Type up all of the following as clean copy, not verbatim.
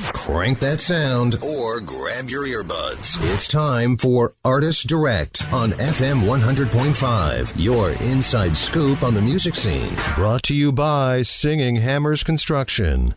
Crank that sound or grab your earbuds. It's time for Artist Direct on FM 100.5, your inside scoop on the music scene. Brought to you by Singing Hammers Construction.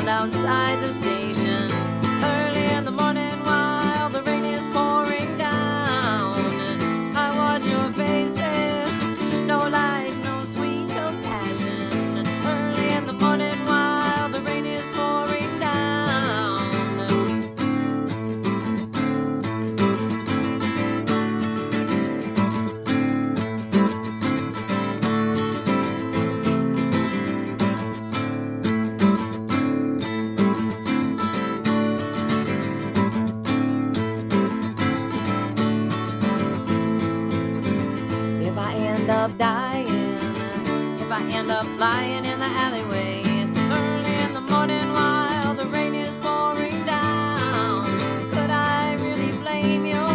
Outside the station early in the morning while the rain is pouring down. I watch your faces, no light, no sweet compassion. Early in the morning while the rain is pouring down. Up dying, if I end up lying in the alleyway early in the morning while the rain is pouring down, could I really blame you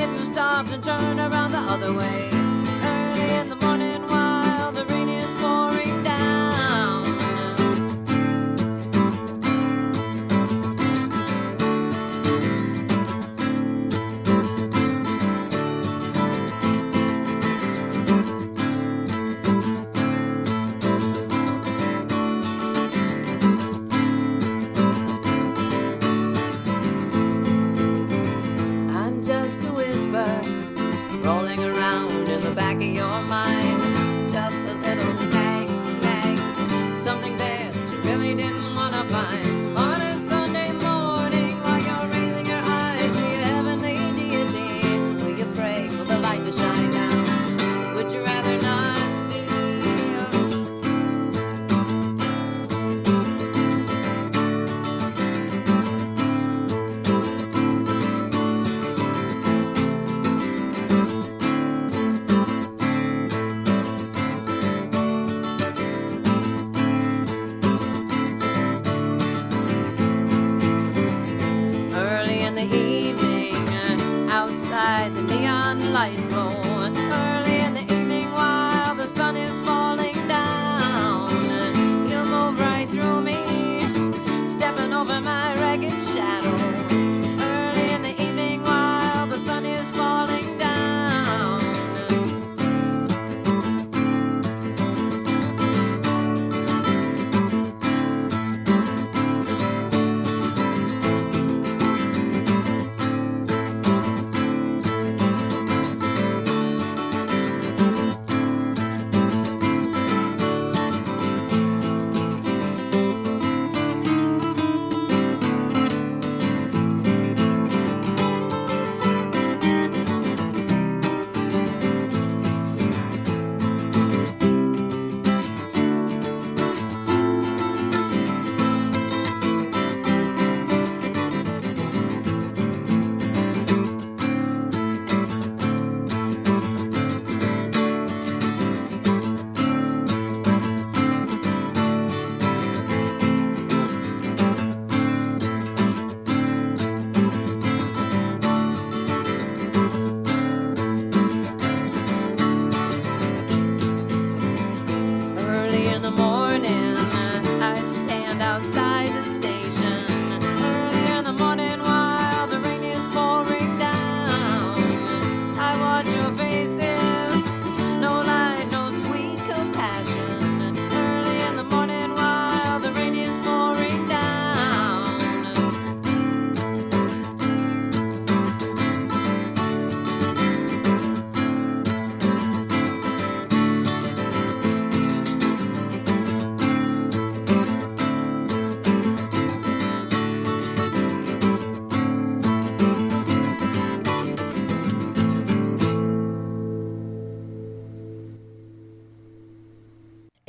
if you stopped and turned around the other way early in the morning while the rain is pouring down? Rolling around in the back of your mind, just a little nag, something there that you really didn't want to find. On a Sunday morning while you're raising your eyes to your heavenly deity, will you pray for the light to shine down? Would you rather not see? The neon lights glow early in the evening while the sun is falling down. You move right through me, stepping over my ragged shadow. Early in the evening while the sun is falling down.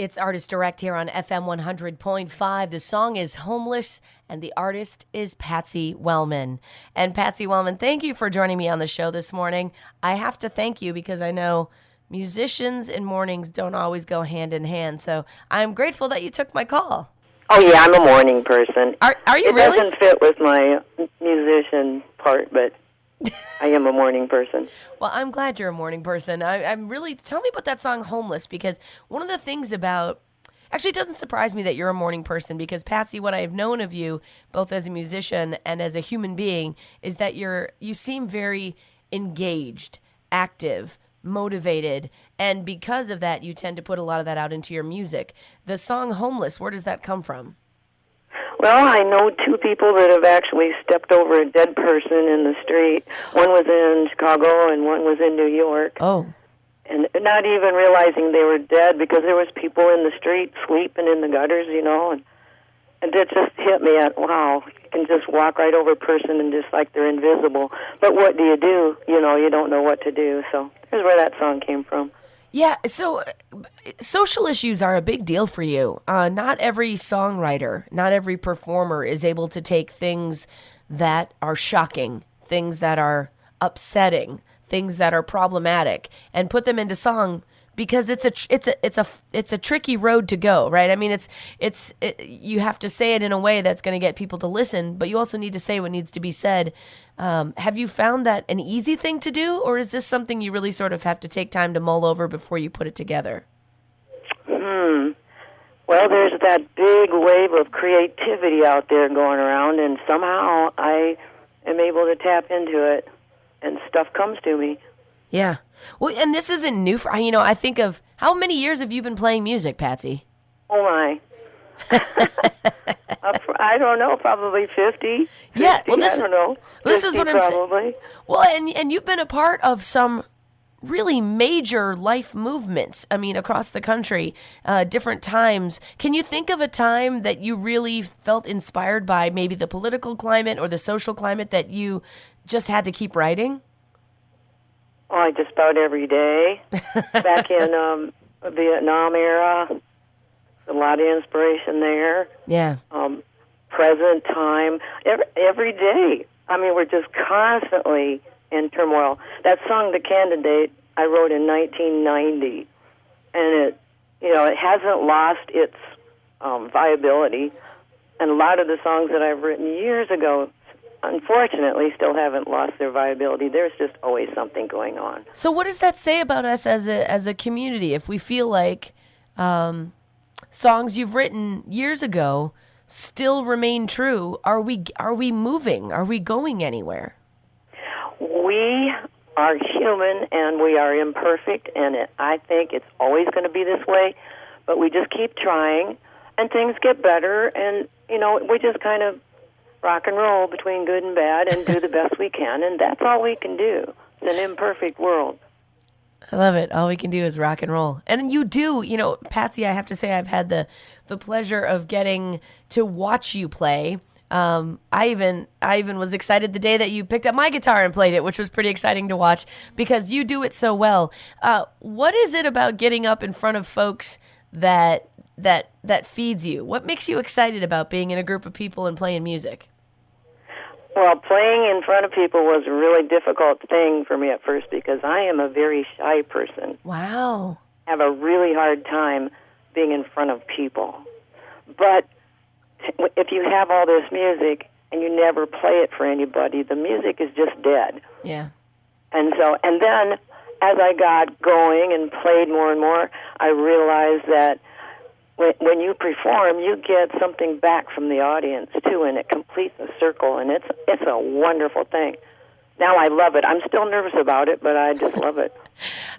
It's Artist Direct here on FM 100.5. The song is Homeless, and the artist is Patsy Wellman. And Patsy Wellman, thank you for joining me on the show this morning. I have to thank you because I know musicians and mornings don't always go hand in hand. So I'm grateful that you took my call. Oh, yeah, I'm a morning person. Are you it really? It doesn't fit with my musician part, but I am a morning person. Well, I'm glad you're a morning person. I'm really, tell me about that song Homeless, because one of the things about, actually it doesn't surprise me that you're a morning person, because Patsy, what I've known of you, both as a musician and as a human being, is that you seem very engaged, active, motivated, and because of that, you tend to put a lot of that out into your music. The song Homeless, where does that come from? Well, I know two people that have actually stepped over a dead person in the street. One was in Chicago and one was in New York. Oh. And not even realizing they were dead because there was people in the street sleeping in the gutters, and it just hit me at, wow, you can just walk right over a person and just like they're invisible. But what do? You don't know what to do. So here's where that song came from. Yeah, so social issues are a big deal for you. Not every songwriter, not every performer is able to take things that are shocking, things that are upsetting, things that are problematic, and put them into song, because it's a tricky road to go, right? I mean, you have to say it in a way that's going to get people to listen, but you also need to say what needs to be said. Have you found that an easy thing to do, or is this something you really sort of have to take time to mull over before you put it together? Well, there's that big wave of creativity out there going around, and somehow I am able to tap into it, and stuff comes to me. Yeah. Well, and this isn't new for, I think of, how many years have you been playing music, Patsy? Oh, my. I don't know, probably 50. Yeah, well, I don't know. This is what I'm probably. saying. Well, and you've been a part of some really major life movements, across the country, different times. Can you think of a time that you really felt inspired by maybe the political climate or the social climate that you just had to keep writing? Oh, just about every day. Back in the Vietnam era, a lot of inspiration there. Yeah. Present time, every day. We're just constantly in turmoil. That song, "The Candidate," I wrote in 1990, and it hasn't lost its viability. And a lot of the songs that I've written years ago, unfortunately, still haven't lost their viability. There's just always something going on. So what does that say about us as a community? If we feel like songs you've written years ago still remain true, are we moving? Are we going anywhere? We are human and we are imperfect, and I think it's always going to be this way, but we just keep trying, and things get better, and, we just kind of rock and roll between good and bad and do the best we can, and that's all we can do. It's an imperfect world. I love it. All we can do is rock and roll. And you do, Patsy, I have to say I've had the pleasure of getting to watch you play. I even was excited the day that you picked up my guitar and played it, which was pretty exciting to watch because you do it so well. What is it about getting up in front of folks that feeds you? What makes you excited about being in a group of people and playing music? Well, playing in front of people was a really difficult thing for me at first because I am a very shy person. Wow. I have a really hard time being in front of people. But if you have all this music and you never play it for anybody, the music is just dead. Yeah. And then as I got going and played more and more, I realized that when you perform, you get something back from the audience, too, and it completes a circle, and it's a wonderful thing. Now I love it. I'm still nervous about it, but I just love it.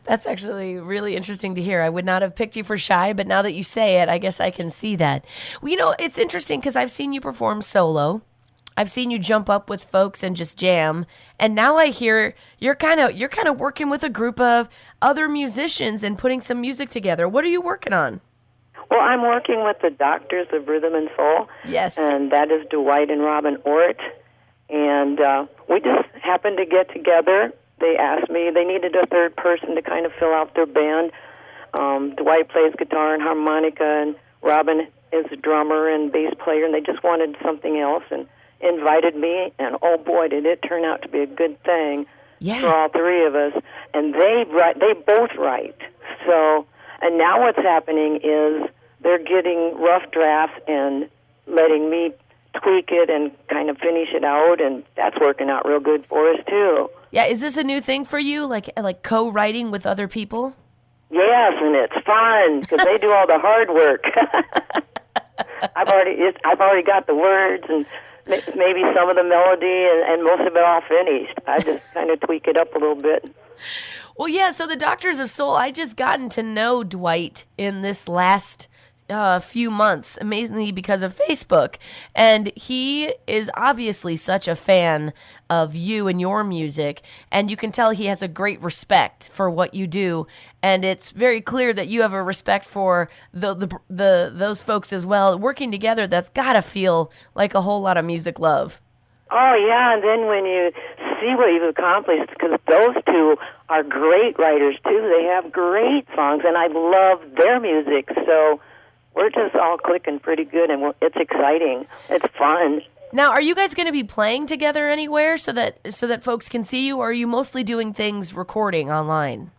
That's actually really interesting to hear. I would not have picked you for shy, but now that you say it, I guess I can see that. Well, it's interesting because I've seen you perform solo. I've seen you jump up with folks and just jam, and now I hear you're kind of working with a group of other musicians and putting some music together. What are you working on? Well, I'm working with the Doctors of Rhythm and Soul. Yes. And that is Dwight and Robin Ort. And we just happened to get together. They asked me, they needed a third person to kind of fill out their band. Dwight plays guitar and harmonica, and Robin is a drummer and bass player, and they just wanted something else and invited me, and oh boy, did it turn out to be a good thing for all three of us. And they both write. So, and now what's happening is they're getting rough drafts and letting me tweak it and kind of finish it out, and that's working out real good for us too. Yeah, is this a new thing for you, like co-writing with other people? Yes, and it's fun because they do all the hard work. I've already got the words and maybe some of the melody and most of it all finished. I just kind of tweak it up a little bit. Well, yeah, so the Doctors of Soul, I just gotten to know Dwight in this last few months, amazingly because of Facebook. And he is obviously such a fan of you and your music, and you can tell he has a great respect for what you do. And it's very clear that you have a respect for those folks as well. Working together, that's got to feel like a whole lot of music love. Oh, yeah, and then when you see what you've accomplished, because those two are great writers, too. They have great songs, and I love their music, so we're just all clicking pretty good, and it's exciting. It's fun. Now, are you guys going to be playing together anywhere so that folks can see you, or are you mostly doing things recording online?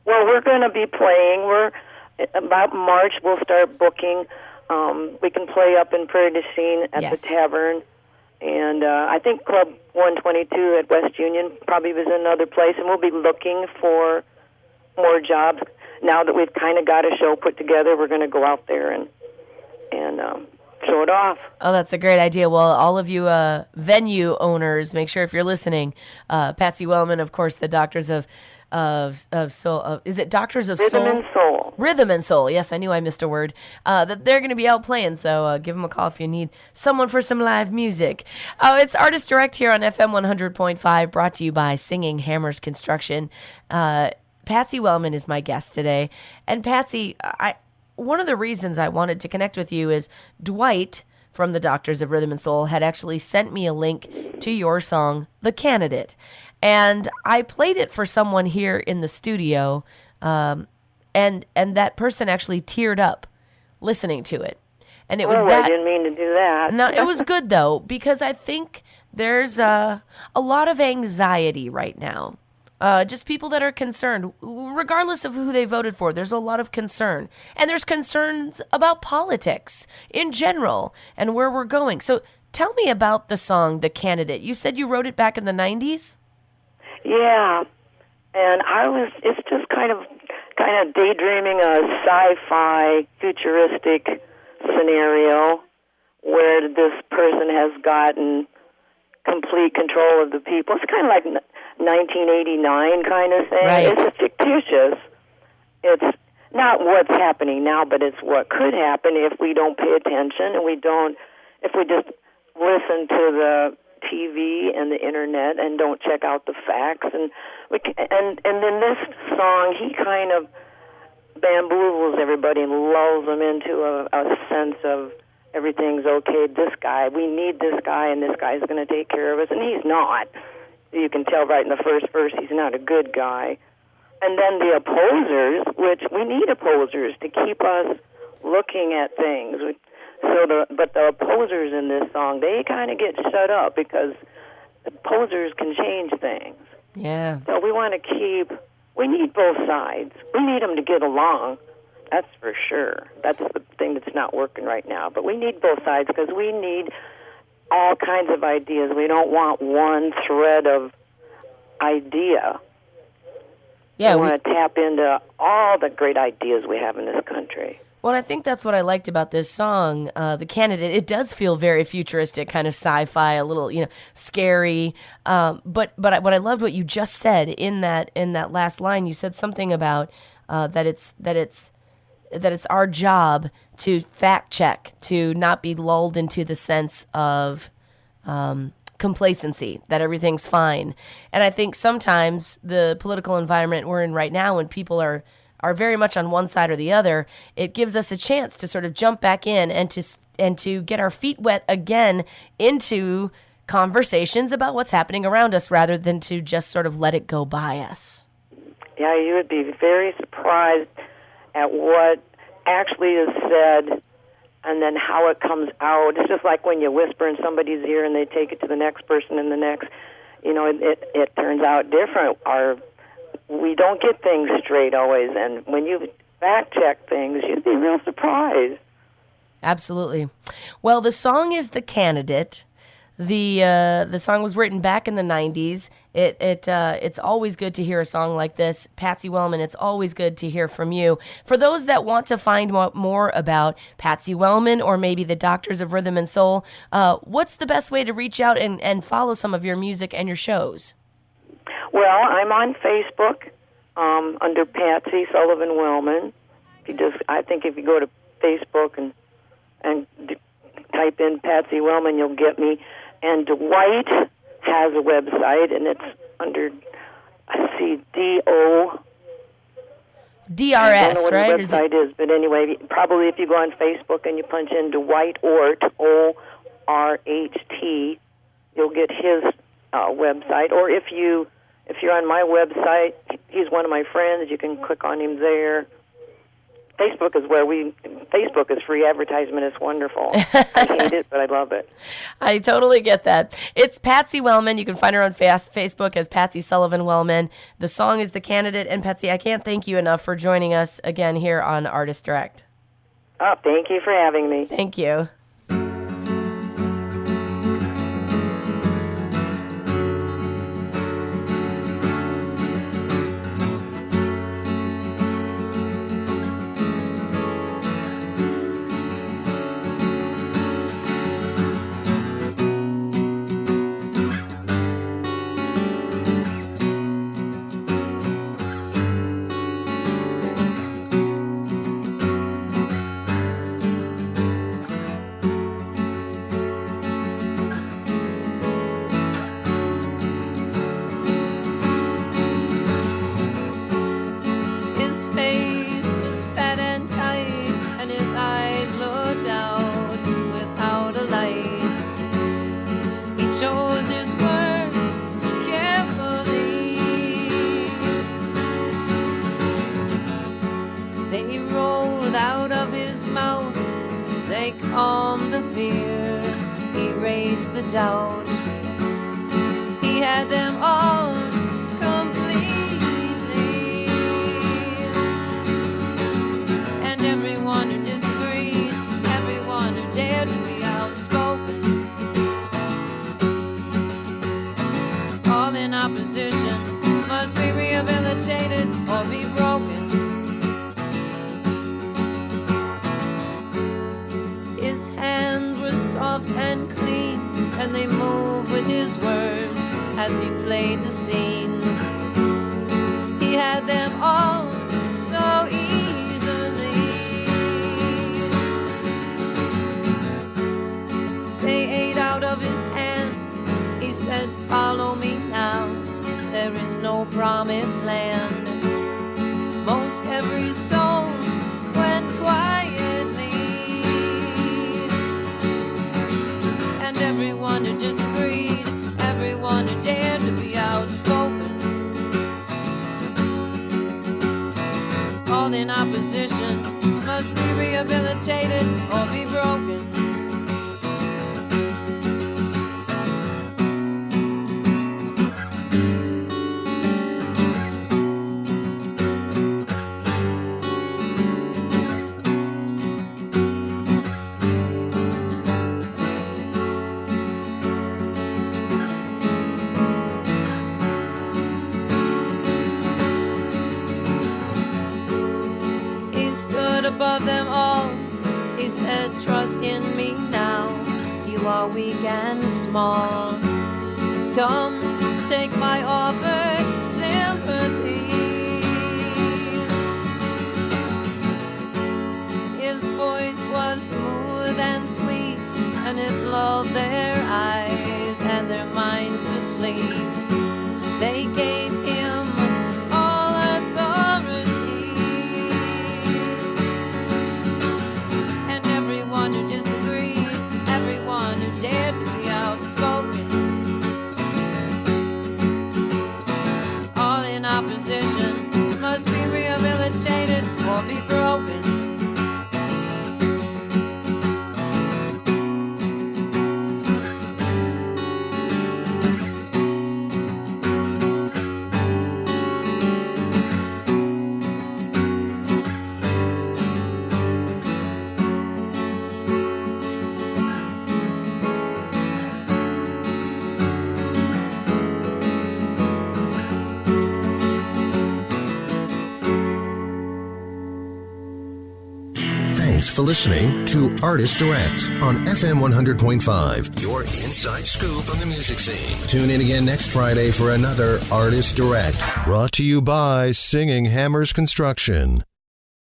Well, we're going to be playing. About March, we'll start booking. We can play up in Prairie du Chien at the Tavern. And I think Club 122 at West Union probably was another place, and we'll be looking for more jobs. Now that we've kind of got a show put together, we're going to go out there and show it off. Oh, that's a great idea. Well, all of you venue owners, make sure if you're listening, Patsy Wellman, of course, the Doctors of Soul. Is it Doctors of Soul? Rhythm and Soul. Rhythm and Soul. Yes, I knew I missed a word. That they're going to be out playing, so give them a call if you need someone for some live music. It's Artist Direct here on FM 100.5, brought to you by Singing Hammers Construction. Patsy Wellman is my guest today. And Patsy, one of the reasons I wanted to connect with you is Dwight from the Doctors of Rhythm and Soul had actually sent me a link to your song, The Candidate. And I played it for someone here in the studio, and that person actually teared up listening to it. And it was I didn't mean to do that. No, it was good, though, because I think there's a lot of anxiety right now. Just people that are concerned, regardless of who they voted for, there's a lot of concern. And there's concerns about politics in general and where we're going. So tell me about the song, The Candidate. You said you wrote it back in the 90s? Yeah. And it's just kind of daydreaming a sci-fi futuristic scenario where this person has gotten complete control of the people. It's kind of like 1989 kind of thing. Right. It's fictitious. It's not what's happening now, but it's what could happen if we don't pay attention and if we just listen to the TV and the internet and don't check out the facts. And in this song, he kind of bamboozles everybody and lulls them into a sense of everything's okay. This guy, we need this guy, and this guy's going to take care of us. And he's not. You can tell right in the first verse he's not a good guy. And then the opposers, which we need opposers to keep us looking at things. But the opposers in this song, they kind of get shut up because opposers can change things. Yeah. So we need both sides. We need them to get along. That's for sure. That's the thing that's not working right now. But we need both sides because we need all kinds of ideas. We don't want one thread of idea. Yeah, we want to tap into all the great ideas we have in this country. Well, I think that's what I liked about this song, The Candidate. It does feel very futuristic, kind of sci-fi, a little, scary. But what I loved what you just said in that last line. You said something about that it's our job to fact check, to not be lulled into the sense of complacency, that everything's fine. And I think sometimes the political environment we're in right now, when people are very much on one side or the other, it gives us a chance to sort of jump back in and to get our feet wet again into conversations about what's happening around us rather than to just sort of let it go by us. Yeah, you would be very surprised at what actually is said and then how it comes out. It's just like when you whisper in somebody's ear and they take it to the next person and the next. It turns out different. We don't get things straight always, and when you fact check things, you'd be real surprised. Absolutely. Well, the song is The Candidate. The song was written back in the 90s. It's always good to hear a song like this. Patsy Wellman, it's always good to hear from you. For those that want to find more about Patsy Wellman or maybe the Doctors of Rhythm and Soul, what's the best way to reach out and follow some of your music and your shows? Well, I'm on Facebook under Patsy Sullivan Wellman. I think if you go to Facebook and type in Patsy Wellman, you'll get me. And Dwight has a website, and it's under, D-O... DRS, I don't know what right? the website is, but anyway, probably if you go on Facebook and you punch in Dwight Ort, O-R-H-T, you'll get his website. Or if you're on my website, he's one of my friends, you can click on him there. Facebook is free advertisement. It's wonderful. I hate it, but I love it. I totally get that. It's Patsy Wellman. You can find her on Facebook as Patsy Sullivan Wellman. The song is The Candidate. And Patsy, I can't thank you enough for joining us again here on Artist Direct. Oh, thank you for having me. Thank you. They rolled out of his mouth, they calmed the fears, erased the doubt. He had them all completely, and everyone who disagreed, everyone who dared to be outspoken, all in opposition, must be rehabilitated or be broken. His hands were soft and clean, and they moved with his words as he played the scene. He had them all so easily. They ate out of his hand. He said, "Follow me now. There is no promised land." Most every soul went quietly, and everyone who disagreed, everyone who dared to be outspoken, all in opposition, must be rehabilitated or be broken. Above them all, he said, "Trust in me now. You are weak and small. Come, take my offered sympathy." His voice was smooth and sweet, and it lulled their eyes and their minds to sleep. They gave him all authority, who disagreed, everyone who dared to be outspoken, all in opposition, must be rehabilitated it's tainted or be broken. Thanks for listening to Artist Direct on FM 100.5, your inside scoop on the music scene. Tune in again next Friday for another Artist Direct, brought to you by Singing Hammers Construction.